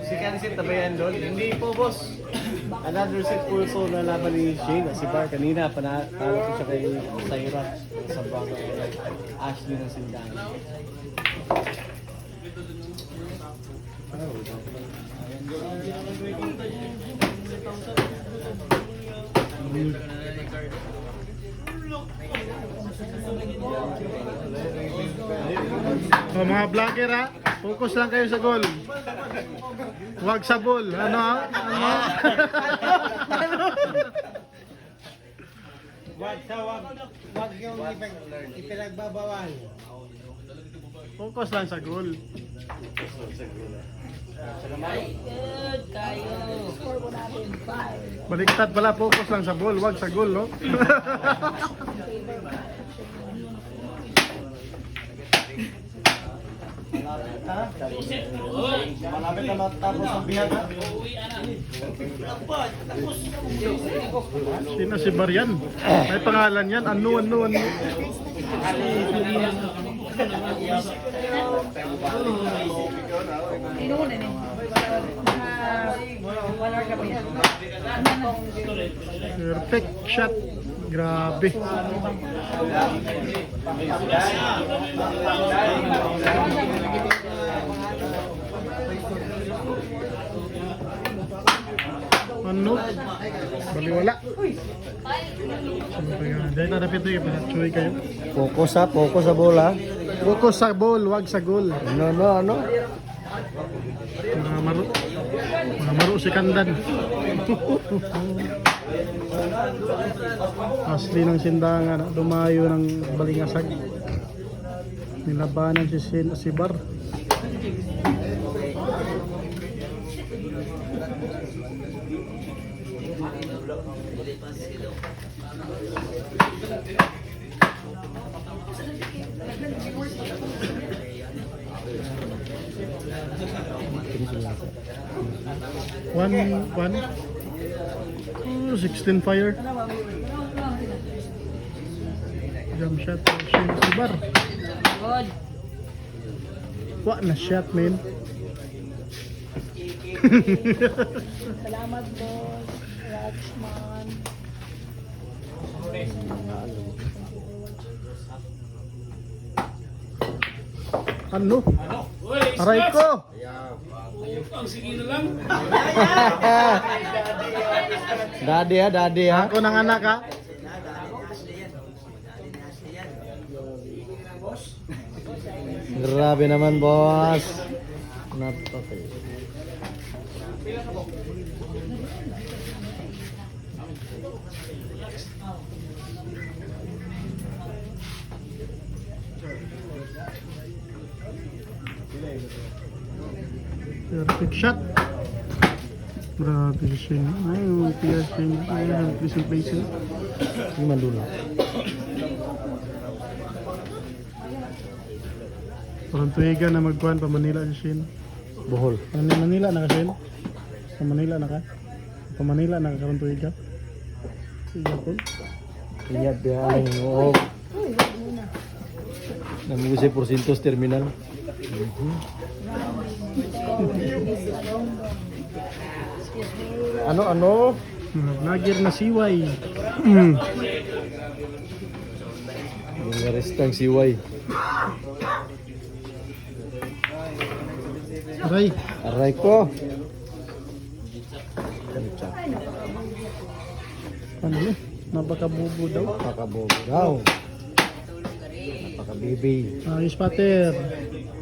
Si Kansit tabayan doon. Hindi po, boss. Another set pulso na laban ni Shane. Si Bar kanina, panalo ko siya kay Saira sa bago. Ashley ng Sindan. Oh, mga vlogger ha, focus lang kayo sa goal. Huwag sa ball. Ano ha? Ano? Wag yung ipinagbabawal. Focus lang sa goal. Good kayo. Score mo natin 5. Baliktad pala, focus lang sa ball, huwag sa goal, no? Malapit na matapos ang bihag. Sino si Barian? May pangalan yan, ano. Inuuna niyo. 1 hour ka pa yan. Perfect shot. Grabe. Ano? Baliwala. Dahil narapit ito yung pinachoy kayo. Focus sa bola. Focus sa ball, wag sa goal. Ano? Mga maro si Kandan. Asli ng sindangan, dumayo ng balingasag. Nilabanan si Bar. One. Oh, 16 fire. Jump shot. Si Bar. Good. What na shot, man. Salamat, boss. Rajman. Ano? Aray ko! Daddy ha. Ako ng anak ha. Grabe naman, boss. Napakay. Perfect shot. Grabe siya. Ay, piercing. Ay, placing. Ini mandula. Parang tuwigan na magkuhan pa Manila si Shin. Bohol. Ano Manila na ka Shin? Sa Manila na ka? Pa Manila na ka karong tuwigan? Sige po. Ingat biyahe mo. Namugusay porsintos terminal. Ano? Nagir na siway. Yung arestang siway. Aray ko. Ano yun? Napakabubo daw. Pakabobo daw. Napakabibi. Ayos pater.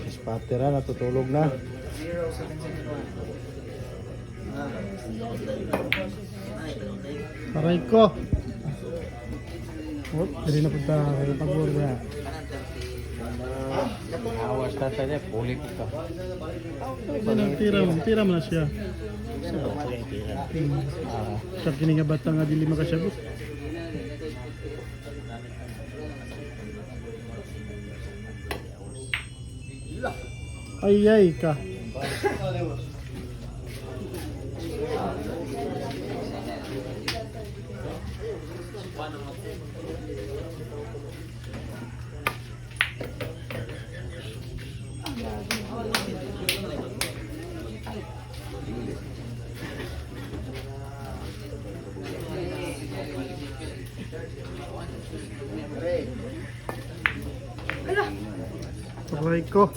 Spatera natutulog na. Aray ko. Oh, hindi na punta kayo pag-board na. Awas na tayo, pulik ka. Tira mo na siya. Siya kinigabata nga dili makasyabot. Ay ka. Aray ko.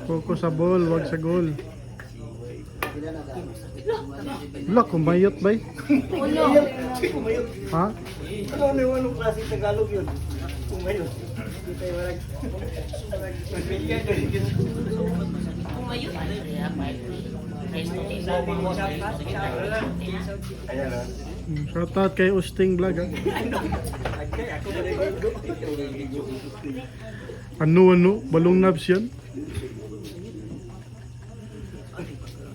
Focus sa ball, wag sa goal. Wala, kumayot ba? Ha? Anong klaseng Tagalog yun? Kumayo. Shout out kay Usting Vlog ha. Ano, balong nabs yan?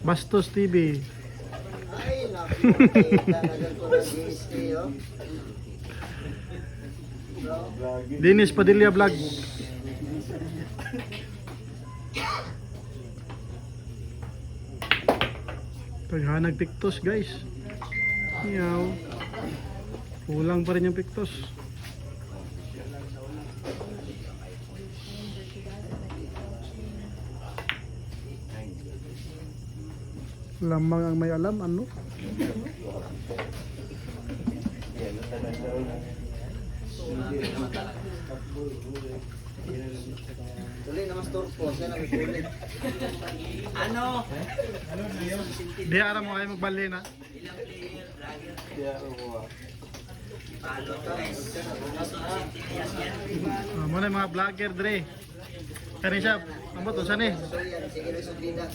Bastos TV. Ay, naku. Talagang ko nag-i-stay, oh. Dennis Padilla Vlog. Taghanag pictos guys. Yaw. Kulang pa rin yung pictos. Lamang ang may alam, ano? Tuloy na mas turpo. Siya nag-tuloy. Di ara mo ay magbali na. Mo na yung mga vlogger dre. Kani siya, ambot usan eh. Sige na sundin na.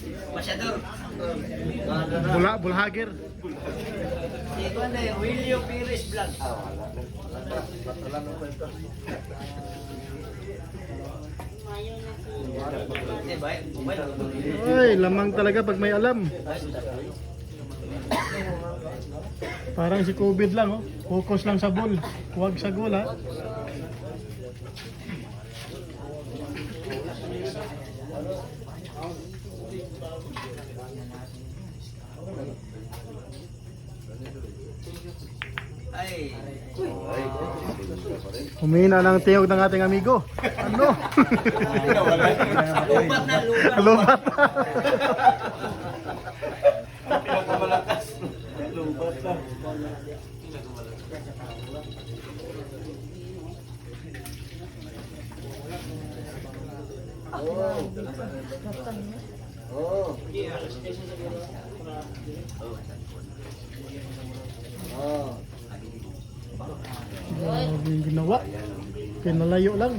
Bulhager. William Pires Vlog. Ay, lamang talaga pag may alam. Parang si COVID lang oh. Focus lang sa ball. Huwag sa goal ha. Humina ng tiyog ng ating amigo. Ano? Lubat na, lubat. Lubat. Pinakamalakas. Lubat na. Oh. Oh. Grabe yung ginawa. Pinalayo lang.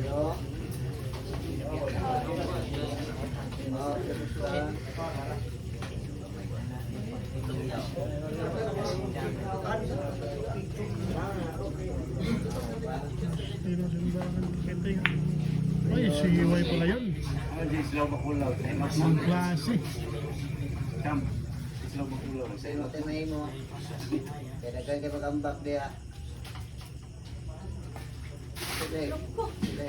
Oh. Pero simbahan. Kenting. Ay, siway pala yun. Ang klase. Sa'yo tinay mo. Kaya nagkaya kayo mag-ambak diya. Sige. Sige.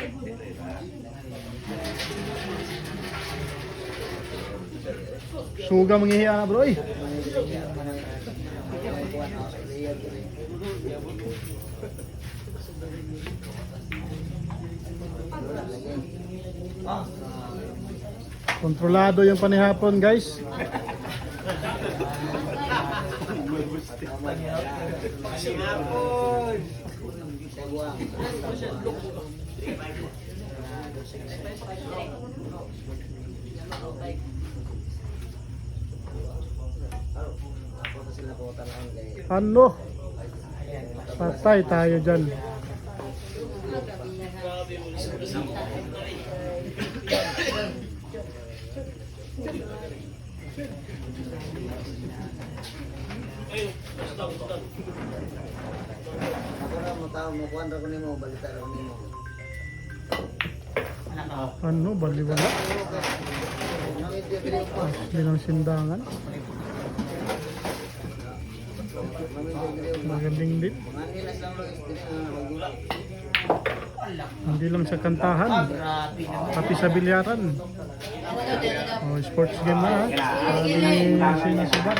Suga manghihiya na bro eh. Kontrolado yung panihapon guys. Ano? Patay tayo dyan. Ako na mo tao mo kuan ra ko nimo balita ra ko nimo. Ano? Baliwala? Nangidyo diri pa. Bilang sindangan. Magaling din. Mangilas lang lo diri na magula. Hindi lang sa kantahan. Pati sa bilyaran. Oh, sports game na ha. Sabi ni Sinisibar.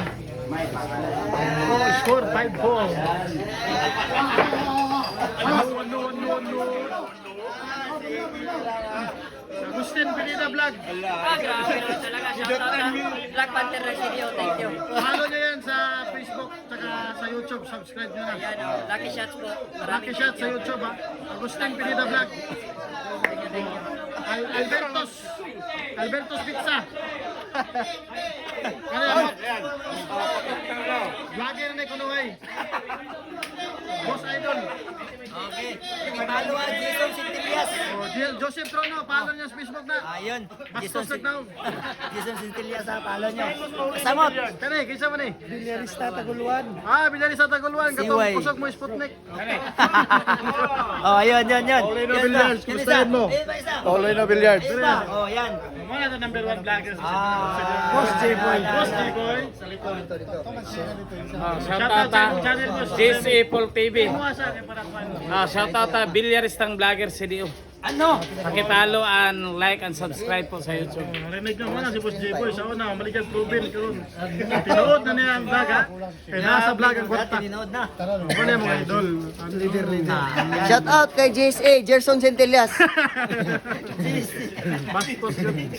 Score 5-4. Agustin Pineda Vlog. Grabe naman talaga. Shoutout sa Black Panther Resilio. Thank you. Follow nyo yan sa Facebook tsaka sa YouTube. Subscribe nyo na. Yan, lucky shots po. Lucky shot sa YouTube ha. Agustin Pineda Vlog. Thank you. Albertos Pizza. Kaya vlogger na kunuhay. Boss Idol. Okay. Follow ang Jason Centillas. Joseph Trono, follow niya sa Facebook na. Ayun. Bastos na daw. Jason Centillas sa follow nyo. Kasamot. Kani, kinsa man eh? Bilyarista Taguluan. Bilyarista Taguluan. Katong Siway. kusog mo Sputnik. Oh, ayun. Pauloy na Billiards, kumustahin mo? Pauloy na Billiards. Oh, yan. Mga na number 1 vlogger sa Boss J-Boy. Boss J-Boy. Sa likod. Shoutout ta channel mo. JC Apple TV. Kumuha sa akin para kuhan. Shoutout ta bilyaristang vlogger CDO. Ano? Pakipalo and like and subscribe po sa YouTube. Narinig na muna si Boss J-Boy. Sa una, maligyan proven karon. Tinood na niya ang vlog ha. Kaya nasa vlog ang kwarta. Tinod na. Ano yung mga idol? Leader. Shout out kay JSA, Gerson Centillas. Bastos yun.